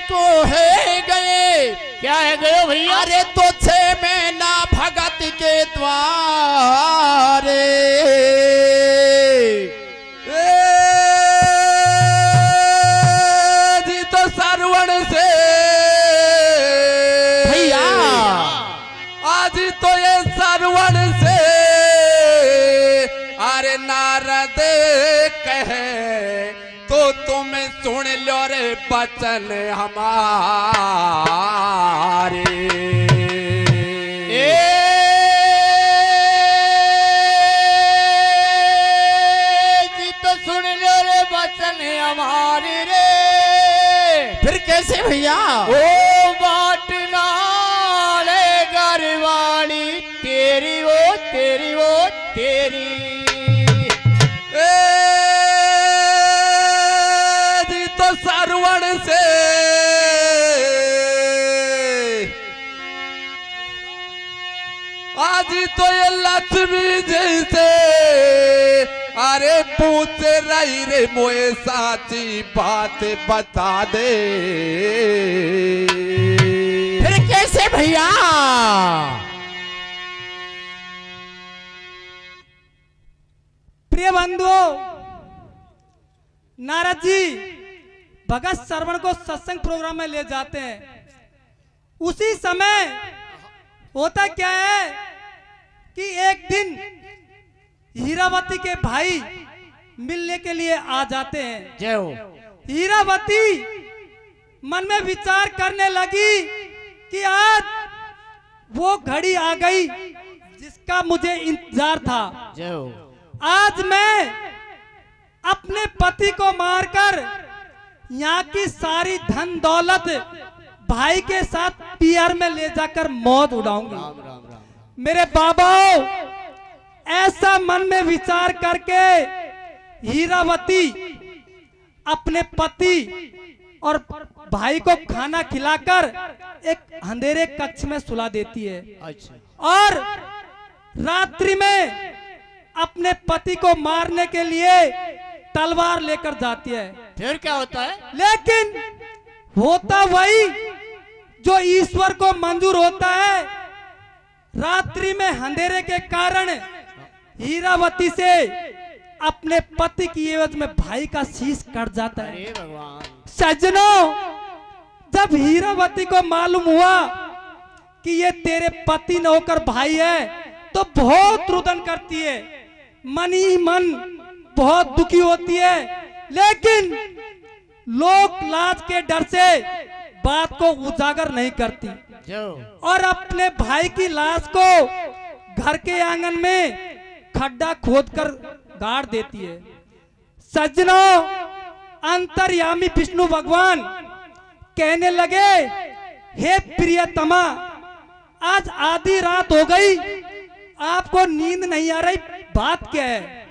को है गए। क्या है गयो भैया? अरे तो 6 महीना भगत के द्वारे जी तो सरवण से भैया आज तो ये सरवण से अरे नारद कहे तो तुम सुन लो रे बचन हमारे। जी तो सुन लो रे बचन हमारे रे। फिर कैसे भैया? ओ बाट नाले घरवाली तेरी वो तेरी वो तेरी। जी तो सरवण से आज तो ये लक्ष्मी जैसे अरे पूछ रही रे मोए साची बात बता दे। फिर कैसे भैया? प्रिय बंधुओं, नारद जी भगत श्रवण को सत्संग प्रोग्राम में ले जाते हैं। उसी समय होता क्या है कि एक दिन हीरावती के भाई मिलने के लिए आ जाते हैं। जय हो। हीरावती मन में विचार करने लगी कि आज वो घड़ी आ गई जिसका मुझे इंतजार था। जय हो। आज मैं अपने पति को मारकर यहाँ की सारी धन दौलत भाई के साथ पीआर में ले जाकर मौत उड़ाऊंगी। राम राम राम। मेरे बाबाओ, ऐसा मन में विचार करके हीरावती अपने पति और भाई को खाना खिलाकर एक अंधेरे कक्ष में सुला देती है अच्छा। और रात्रि में अपने पति को मारने के लिए तलवार लेकर जाती है। फिर क्या होता है? लेकिन होता वही जो ईश्वर को मंजूर होता है। रात्रि में अंधेरे के कारण हीरावती से अपने पति की एवज में भाई का शीश कट जाता है। अरे भगवान। सज्जनों, जब हीरावती को मालूम हुआ कि ये तेरे पति न होकर भाई है तो बहुत रुदन करती है, मन ही मन बहुत दुखी होती है। लेकिन लोक लाज के डर से बात को उजागर नहीं करती और अपने भाई की लाश को घर के आंगन में खड्डा खोदकर गाड़ देती है। सज्जनों, अंतर्यामी विष्णु भगवान कहने लगे, हे प्रियतमा, आज आधी रात हो गई, आपको नींद नहीं आ रही, बात क्या है?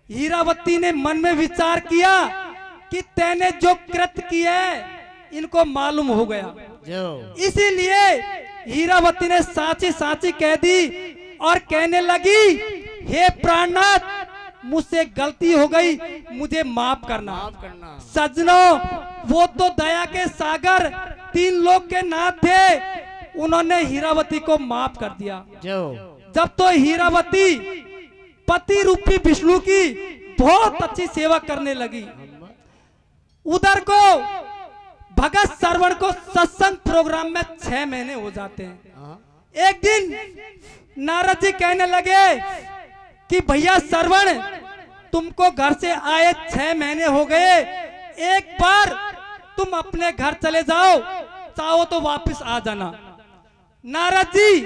हीरावती ने मन में विचार किया कि तैने जो कृत्य किया है इनको मालूम हो गया। इसीलिए हीरावती ने साची साची कह दी और कहने लगी, हे प्राणनाथ, मुझसे गलती हो गई, मुझे माफ करना। सज्जनों, वो तो दया के सागर 3 लोग के नाथ थे, उन्होंने हीरावती को माफ कर दिया। जब तो हीरावती पति रूपी विष्णु की बहुत अच्छी सेवा करने लगी, उधर को भगत श्रवण को सत्संग प्रोग्राम में 6 महीने हो जाते हैं। एक दिन नारद जी कहने लगे कि भैया श्रवण, तुमको घर से आए 6 महीने हो गए, एक बार तुम अपने घर चले जाओ, चाहो तो वापस आ जाना। नारद जी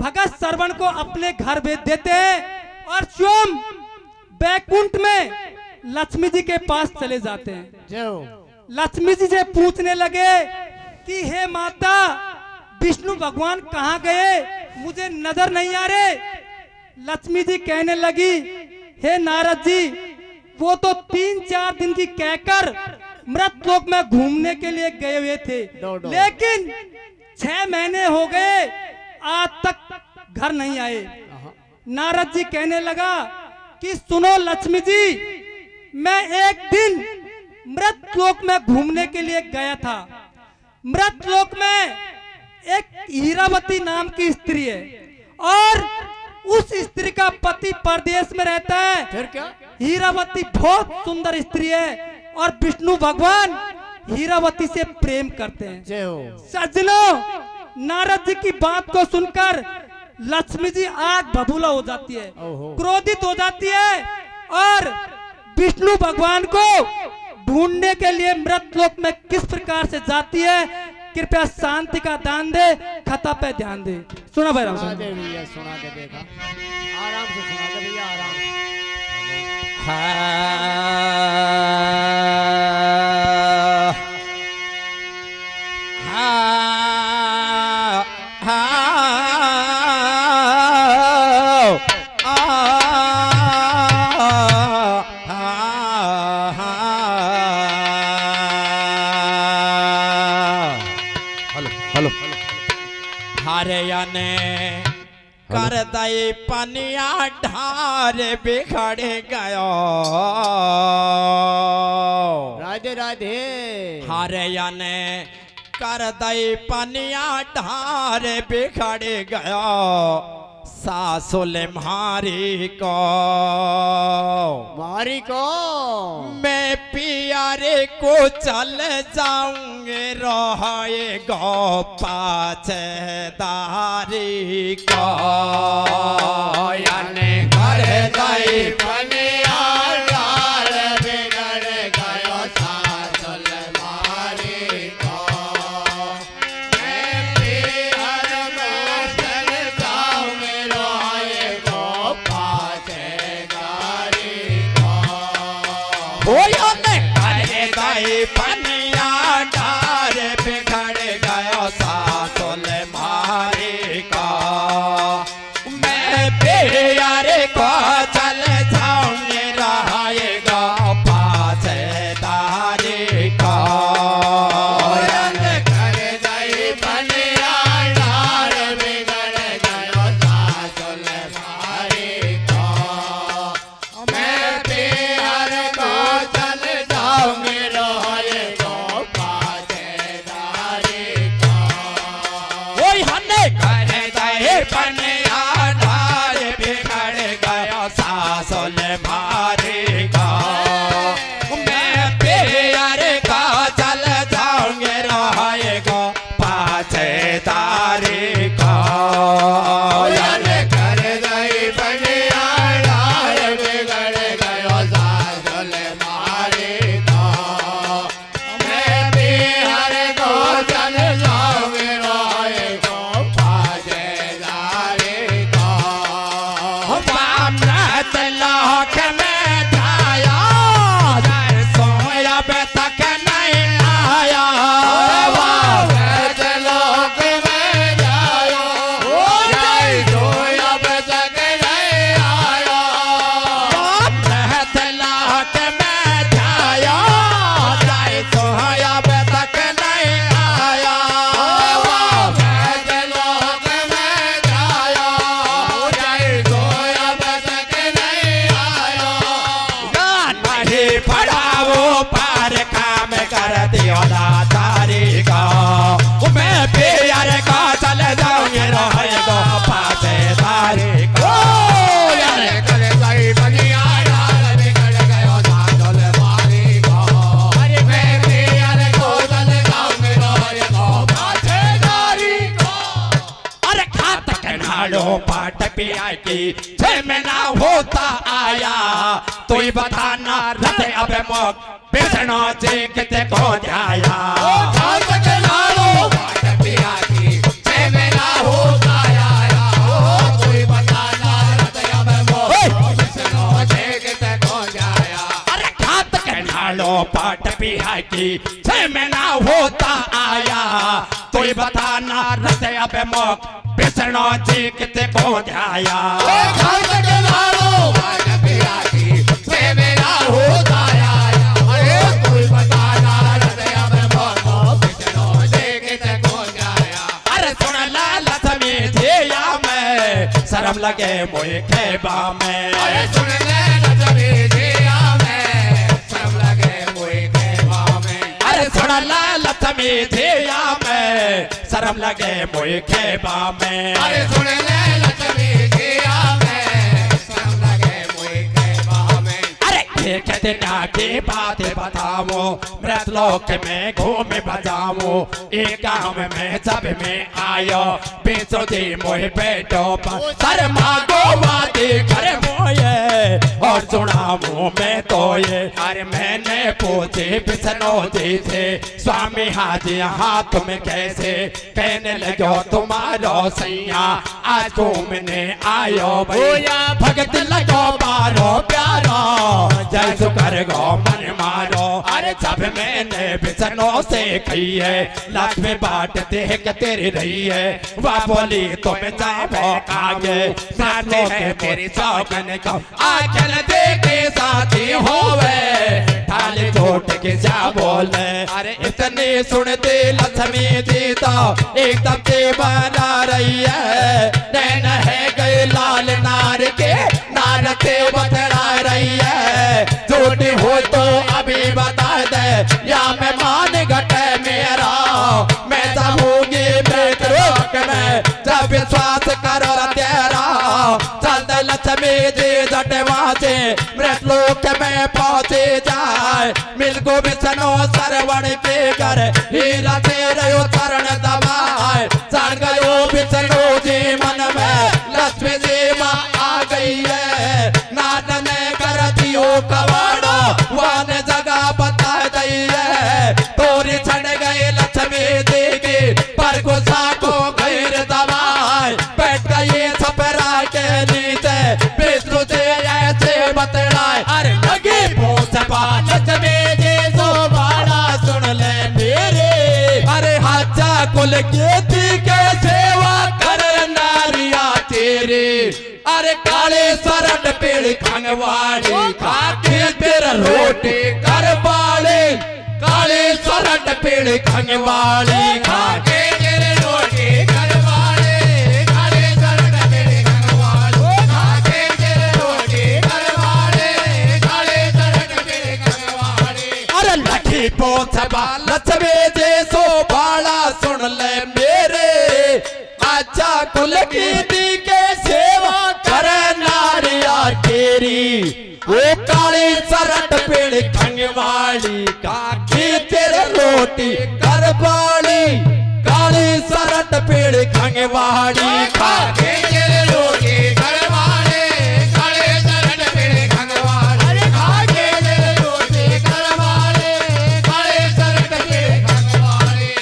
भगत श्रवण को अपने घर भेज देते हैं और स्वयं बैकुंठ में लक्ष्मी जी के पास चले जाते हैं। लक्ष्मी जी से पूछने लगे कि हे माता, विष्णु भगवान कहाँ गए, मुझे नजर नहीं आ रहे। लक्ष्मी जी कहने लगी, हे नारद जी, वो तो 3-4 दिन की कहकर मृत लोक में घूमने के लिए गए हुए थे, लेकिन 6 महीने हो गए, आज तक घर नहीं आए। नारद जी कहने लगा कि सुनो लक्ष्मी जी, मैं एक दिन मृत लोक में घूमने के लिए गया था, मृत लोक में एक हीरावती नाम की स्त्री है और उस स्त्री का पति परदेश में रहता है। फिर क्या? हीरावती बहुत सुंदर स्त्री है और विष्णु भगवान हीरावती से प्रेम करते हैं। जय हो। सज्जनों, नारद जी की बात को सुनकर लक्ष्मी जी आग बबूला हो जाती है, ओहो। क्रोधित हो जाती है और विष्णु भगवान को ढूंढने के लिए मृत लोक में किस प्रकार से जाती है, कृपया शांति का दान दे, कथा पे ध्यान दे। सुना भाई राम सुना सुना। दे भैया, सुना दे। देखा, आराम से सुना दे भैया, आराम से। हेलो हरियाने कर दई पनिया ढार बिखड़ गयो। राधे राधे। हरियाने कर दई पनिया ढार बिखड़ गयो। सासुल मारी को मारी को मैं पियारे को चल जाऊंगे रहे गो पाछेदारी को। यानी कर दई पनिया डाल बिगड़ गयो सासुल मारी को। मैं पियर को चल जाऊंगे रहे गो पाछेदारी को। ओ यानी कर दई पनिया डार बिगड़ गयो सासुल मारी को। मैं पियारे को चल जाऊंगे रहे गो पाछेदारी को। कर दई पनिया डाल बिगड़ गयो सासुल मारी को। मैं पियर को चल जाऊंगी रहे गो पाछेदारी को। ओए हने कर दई पनिया डार बिगड़ गयो सासुल मारी को। मैं पियारे को चल जाऊंगे रहे गो पाछेदारी को। कर दई पनिया डाल बिगड़ गयो सासुल मारी को। मैं पियर को चल जाऊंगी रहे गो पाछेदारी को। अमृत लोक में जाया सोया बे तक नहीं आया। अमृत लोक में जायो, जय सोया बे तक नहीं आया। अमृत लोक में जाया सोया बे तक नहीं आया। अमृत लोक में जायो, जय सोया बे तक नहीं आया। नहीं पढ़ाओ पार काम कर दियो दातारी का। मैं पियर का चल जाऊंगे रहे गो पाछेदारी को। कर दई पनिया डाल बिगड़ गयो सासुल मारी को। मैं पियर को चल जाऊंगी रहे गो पाछेदारी को। अरे खात कनाड़ो पाट पिया की छह महीना होता आया। तू ही बताना रते अब मोक बिसनो जी किते को जाया। खात के लालो बाट पिया की छह महीना होता आया। कोई बताना रतया में मोह बिसनो देखते को जाया। अरे खात कनाड़ो पाट पिया की छह महीना होता आया। तू ही बताना रते अब मोक बिसनो जी किते को जाया। खात के लालो बाट पिया की छह महीना होता आया। कोई बताना रतया में मोह बिसनो देखते को जाया। अरे सुन ला लक्ष्मी जिया में शर्म लगे मोए खेबा में। अरे सुन ले लक्ष्मी जिया में शर्म लगे मोए खेबा में। अरे सुन सुना ला लक्ष्मी जिया में शर्म लगे मोए खेबा में अरे सुन ले लक्ष्मी जिया में शर्म लगे मुझे खेबा में अरे एक दिन की बात बताओ मृतलोक में घूम बजाओ एक गाँव में जब मैं आयो बेचो दी मोहे बेटो पर सर मागो वादी करे मोये और सुना मुँह में तो ये अरे मैंने पूछे बिसनो जी थे स्वामी हाजी हाथ में कैसे कहने लगो तुम्हारो सैया आज घूमने आयो भैया भगत लगो बारो प्यारो जय सुकर गो मन मारो अरे जब मैंने बिसनो से कही है लक्ष्मी बाट देख तेरी रही है वह बोली तुम जाओ आगे साथी है तेरी सौगन को आखिर देखे साथी होवे थाली छोट के जा बोले अरे इतने सुनते लक्ष्मी जी तो एकदम से बना रही है नैन है गए लाल नार के नार के बतरा रही है झूठी हो तो अभी बता दे या मैं मान घटे मेरा मैं जाऊंगी मृत लोक में जब विश्वास करो तेरा चलते लक्ष्मी जी जटवा से मृत लोक में पहुंचे जाए मिल को बिसनो सरवण के घर हीरा तेरे चरण दबाए चढ़ गयो बिसनो जी मन में लक्ष्मी जी माँ आ गई है नाटन कर दियो कवाड़ो वन जगह बता गई है तोरी छड़ गई लक्ष्मी जी की पर गुस्सा को गैर दबाए बैठ गई छपरा के नीचे विष्णु से ऐसे बतलाए अरे लगी पोसपा लक्ष्मी जी तो बाड़ा सुन ले मेरे अरे हाजा कुल के सेवा कर नारिया तेरे अरे काले सरट पेड़ खंगवाड़ी खाके तेरा रोटी कर बाले काले सरट पेड़ खंगवाड़ी खाके तेरे रोटी करवाले काले सरट पेड़ खंगवाले खाके तेरे रोटी करवाले काले सरट पेड़ खंगवाले अरे लठी पोछबा लक्ष्मी जी सो बाला सुन ले मेरे अच्छा कुल की दी के सेवा कर नारिया तेरी वो काली सरट पेड़ खंगवाड़ी काकी तेरे रोटी कर बाली काली सरट पेड़ खंगवाड़ी खाके तेरे रोटी करवाले काले सरट पेड़ खंगवाले खाके तेरे रोटी करवाले काले सरट पेड़ खंगवाले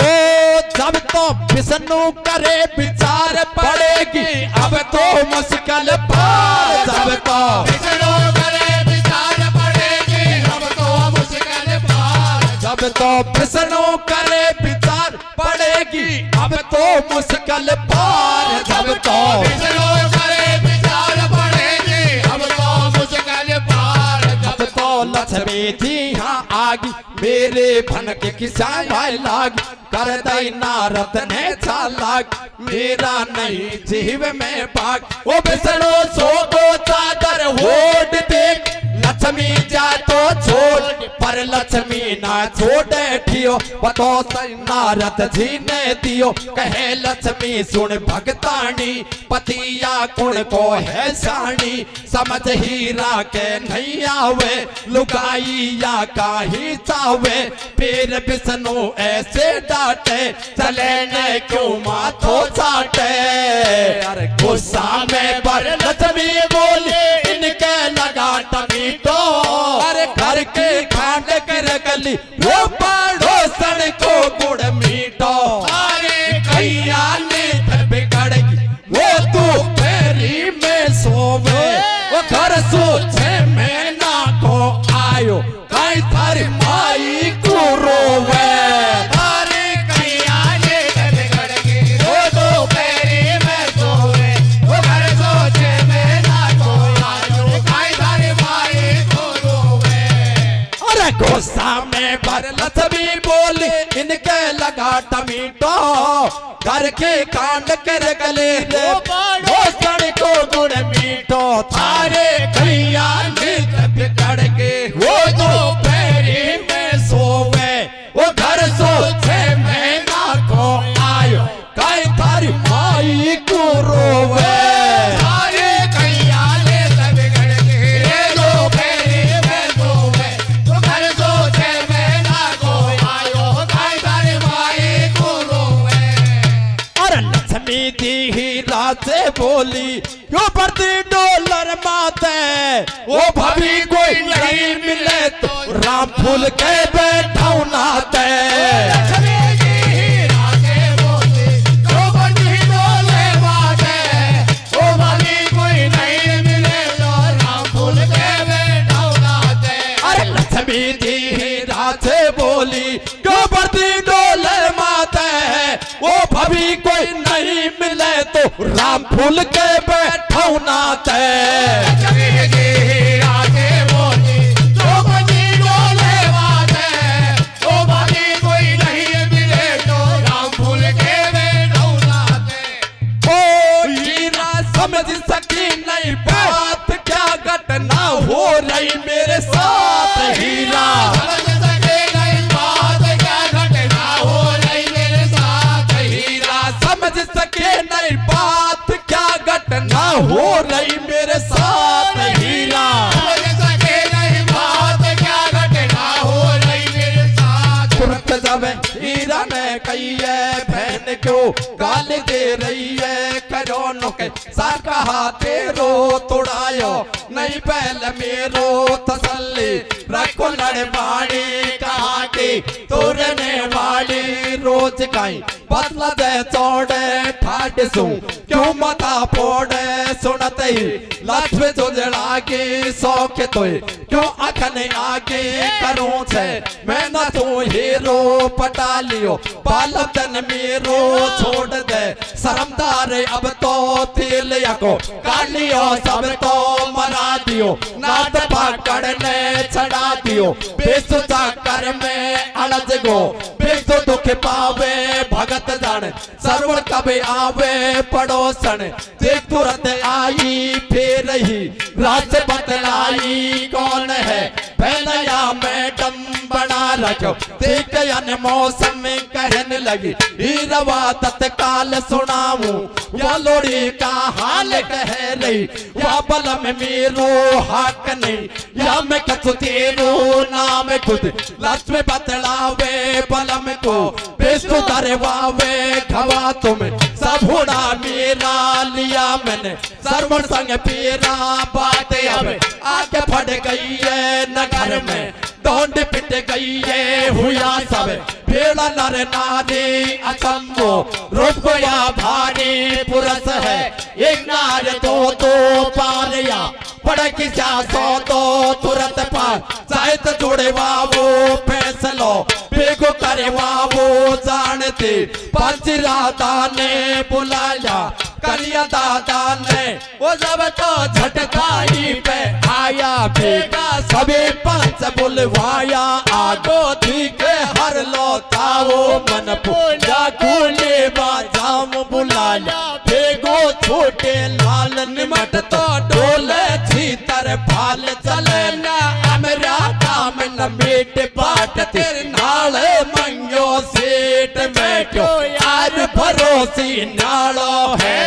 ओ जब तो विष्णु करे विचार पड़ेगी अब तो मुश्किल पार जब तो विष्णु करे विचार पड़ेगी अब तो मुश्किल पार जब तो विष्णु करे विचार पड़ेगी अब तो मुश्किल पार जब तो विष्णु करे विचार पड़ेगी अब तो मुश्किल पार अब तो लक्ष्मी जी यहाँ आगी मेरे फन के किसान भाई लाग कर दई नारद ने चालाक मेरा नहीं जीव में भाग वो विष्णु सो को चादर होट देख लक्ष्मी जा तो छोड़ पर लक्ष्मी ना छोड़े ठियो बतो सई नारद जी ने दियो कहे लक्ष्मी सुन भगतानी पतिया कुण को है सानी समझ हीरा के नहीं आवे लुगाई या काही चावे फिर विष्णु ऐसे डांटे चले ने क्यों माथो चाटे अरे गुस्सा में पर लक्ष्मी बोले इनके लगा टमीटो अरे घर के खांड कर गली वो पड़ोसन को गुड़ मीठो अरे कैया ने बिगड़गी वो तू फेरी में सोवे वो घर सोचे में ना को आयो कई थारी माई को रोवे अरे कैया ने बिगड़गी वो तो फेरी में सोवे वो घर सोचे में ना को आयो काई थारी माई को रोवे अरे गुस्सा में पर लक्ष्मी बोली इनके लगा टमीटो घर के कांड कर गले रे दोस्तन को गुड़ मीठो थारे कैया ने बिगड़ के वो तो फेरी में सोवे वो छह महीना को आयो कई तारी माई को रोवे सारे कल्याले सब गढ़ के लो फेरे में सोवे तो घर सो छह महीना को आयो कई तारी माई को रोवे और लक्ष्मी दी हीरा से बोली क्यों बढ़ती डॉलर माते वो भाभी कोई नहीं मिले तो राम फूल के बैठाऊ नाते लक्ष्मी जी हीरा के बोले तो बड़ी डोले बाटे ओ भाभी कोई नहीं मिले तो राम फूल के बैठाऊ नाते अरे लक्ष्मी दी हीरा से बोली क्यों बढ़ती डॉलर माते वो भाभी कोई नहीं मिले तो राम फूल के बैठाऊ नाते लक्ष्मी जी हीरा के बोले तो बड़ी डोले बाटे ओ भाभी कोई नहीं मिले तो राम फूल के बैठाऊ नाते ओ हीरा समझ सकी नहीं बात क्या घटना हो रही मेरे साथ हीरा समझ सके नहीं बात क्या घटना हो रही मेरे साथ हीरा समझ सके नहीं बात क्या घटना हो रही मेरे साथ हीरा समझ सके नहीं बात क्या घटना हो रही मेरे साथ तुरंत जब हीरा ने कही है बहन क्यों गाली दे रही है करो नुके सार कहा तेरो तोड़ायो नहीं पहले मेरो तसल्ली रखो लड़वाड़ी कहा की तोड़ने वाली रोज कहीं बदला दे चौड़े ठाट सू क्यों मता फोड़े सुनते ही लाख में जो जड़ागे सौखे तो क्यों अखने आगे करूं छे मैं ना तू हीरो पटा लियो बालम तन मेरो छोड़ दे शर्मदार अब तो तेल को कालियो सब तो मरा दियो नाथ पकड़ने छड़ा दियो बेसु कर में अड़ज गो बेसु दुख पावे भगत जान सर्व कभी आवे पड़ोसन देख तुरंत आई फिर ही राज बतलाई कौन है पहले मैडम बना रखो देख अन मौसम में कहने लगी हीरवा तत्काल सुनाऊं या लोड़ी का हाल कह रही या बल में मेरो हक नहीं या मैं कछु तेरो नाम खुद लक्ष्य में बतलावे बलम को बेसु दरवावे घवा तुम सब होड़ा मेरा लिया मैंने सर्वन संग पेरा बात अब आगे फट गई है नगर में दौड़ पिट गई है हुआ सब बेड़ा नर नारी अचंबो रूप गया भारी पुरुष है एक नार दो पारिया पड़ किसा सौ दो तुरंत पार साहित्य जुड़े बाबू फैसलो बेगो करे बाबू जानते पंच राधा ने बुलाया करिया दादा ने वो जब तो झटकाई पे आया बेगा सभी पंच बुलवाया आगो थी के हर लोताओ मन पूजा कूले बाजाम बुलाया बेगो छोटे लाल निमट तो डोले छीतर फाल चले ना अमरा काम न मीट बाट तेरे नाले मंगो सीट बैठो यार भरोसी नालो है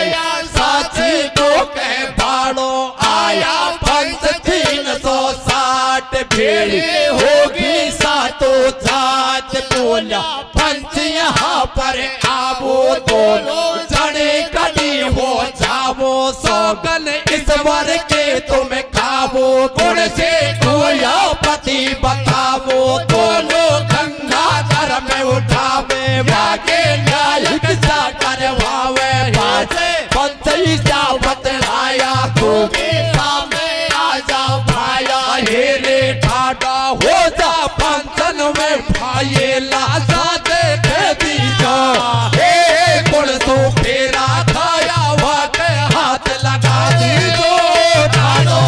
साची को कह बाड़ो आया पंच 360 भीड़ होगी सातो जात बोला पंच यहाँ पर आवो दोनों जने कड़ी हो जावो सौगन इस वर के तुम खावो गुण से कोया पति बतावो दोनों गंगा धर में उठावे वाके नायक सा करवावे बाजे पंथी सा बतलाया तू के सामने आ जा भाया हेरे ठाडा हो जा पंचन में भाई लाजा देखे दीजा हे गुण तो फेरा खाया वाके हाथ लगा दी दो ठाडो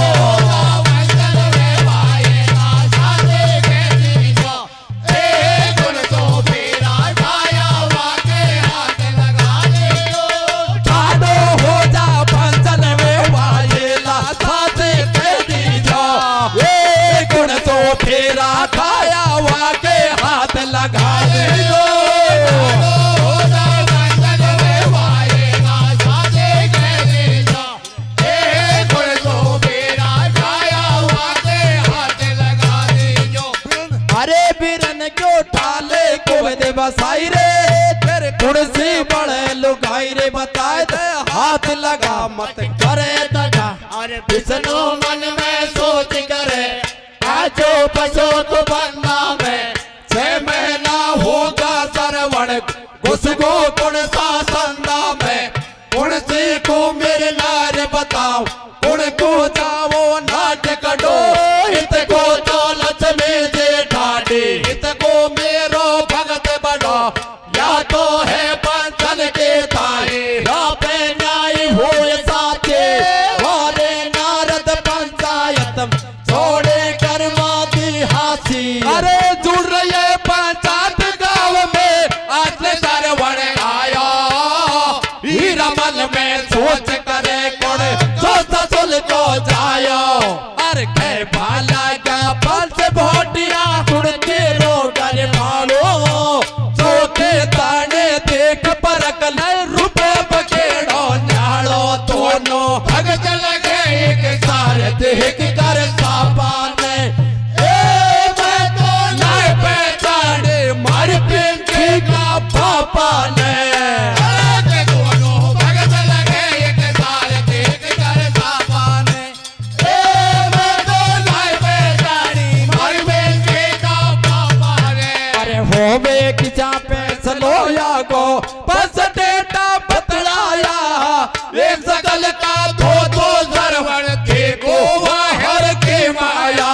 फेरा खाया वाके हाथ लगा दे दो अरे बिरन क्यों ठाले को दे बसाई रे तेरे कुर्सी बड़े लुगाई रे बताए दे हाथ लगा मत करे दगा। अरे विष्णु मन में सोच करे आजो बसो तो बंदा में 6 महीना होगा सरवण घुसगो कुण सा संदा में कुण से को मेरे नार बताओ कुण को जाओ नाट कटो इत को तो लक्ष्मी जे ठाडी इत को मेरो भगत बड़ो या तो है पंचन के ताई या पे न्याय होए साचे वाले नारद पंचायत छोड़े कर्मा दी हासी। अरे जुड़ रही पंचायत गाँव में आज सरवण आया हीरा मन में सोच करे कौन सोच सुल को जायो। अरे के भाला का पंच भोटिया सुनते रोगर मारो चौके ताने देख परक ले रुपए पकेड़ो न्यालो दोनों भग चल गए एक सारे देख कर सापा ने ए मैं तो नहीं पहचाने मार पिंकी का पापा ने। होवे कि जा पैसलो या गो बस डेटा बतलाया एक सकल का दो दो सरवण के को हर के माया।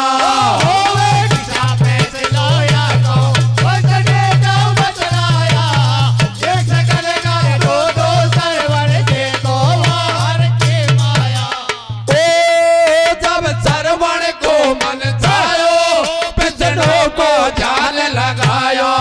होवे कि जा पैसलो या गो बस डेटा बतलाया एक सकल का दो दो सरवण के को हर के माया। ओ जब सरवण को मन जायो पिछड़ों को जाल लगायो।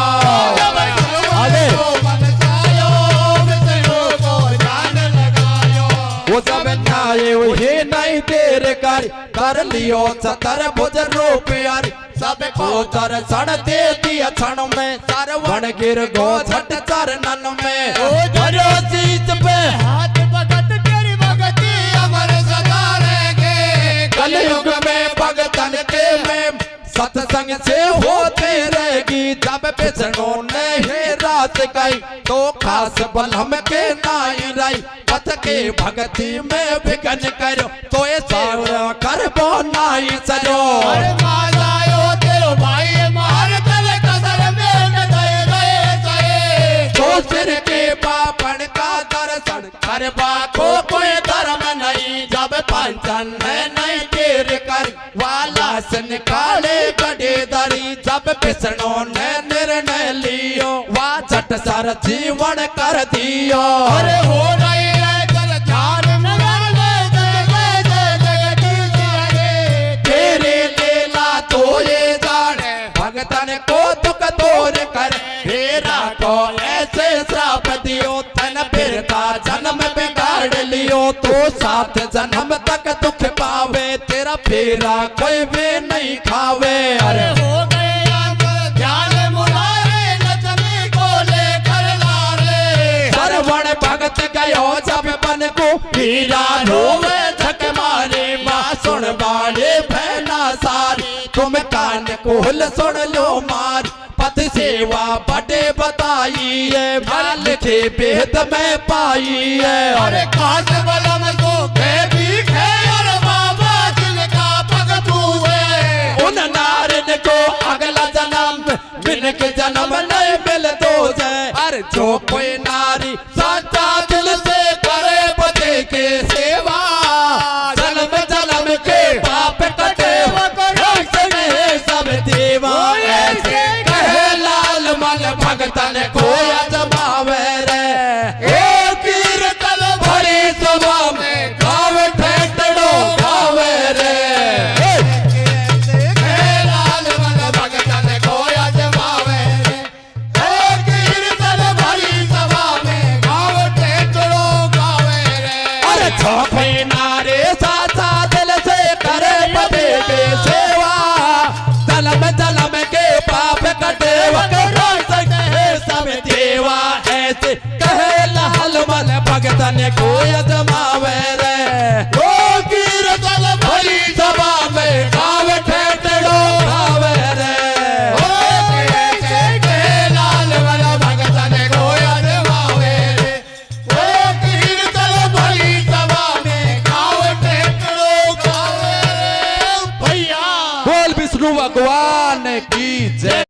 वो सब न्याय वही नहीं देर कर लियो सतर भुज रूप यार सब को दर्शन दे दिया क्षण में सरवण गिर गो झट चरणन में धरो शीश पे हाथ भगत तेरी भगती अमर सदा रहेंगे। कलयुग में भगतन के में सत्संग से होते रहेगी जब पिछड़ों ने ही रात गई तो खास बल हम के नाई रही पथ के भक्ति में विघन करो तो ये सारा कर बो नाई सरो। अरे मालायो तेरो भाई मार तल कसर में न दे गए तो सिर के पापन का दर्शन कर बाको कोई धर्म नहीं जब पंचन है नहीं देर कर वाला से निकाले गड़े दरी जब पिछड़ों ने निर्णय लियो वा झट सर जीवन कर दियो। अरे हो रही है कल ध्यान नगर में जय जय जगदीश तेरे लीला तो ये जाने भगतन को दुख दूर कर हेरा को ऐसे श्राप दियो तन फिर का जन्म बिगाड़ लियो तो 7 जन्म तक दुख पावे तेरा फेरा कोई भी नहीं खावे। अरे हो गए अंतर ध्यान मुरारे लक्ष्मी को लेकर लारे सरवण भगत गयो जब बन को हीरा रोवे झक मारे माँ सुन बाले बहना सारी तुम कान कोल सुन लो मार पद सेवा बड़े बताई है भल के भेद में पाई है। अरे काश बलम को भी खे और बाबा जिनका भगत हुए उन नारन को अगला जन्म बिन के जन्म नहीं मिल दो जाए। अरे जो कोई नारी सच्चा दिल से करे पति के सेवा जन्म जन्म के पाप कटे सब देवा ऐसे कहे लाल मन भगतन को जमावे रे ओ कीर्तन भरी सभा में गावे ठेठड़ो गावे रे लाल मन भगतन को जमावे ओ कीर्तन भरी सभा में गाँव टेटड़ो गावे रे। अरे छोपे नारे साचा दिल से करे पति के सेवा जन्म जन्म के पाप कटे वकरो सके सब देवा। भगतन को अजमावे रे ओ कीर्तन भरी सभा में गावे ठेठड़ो गावे रे के लाल वाला भगतन को अजमावे रे ओ कीर्तन भरी सभा में गावे ठेठड़ो गावे रे भैया बोल विष्णु भगवान की जय।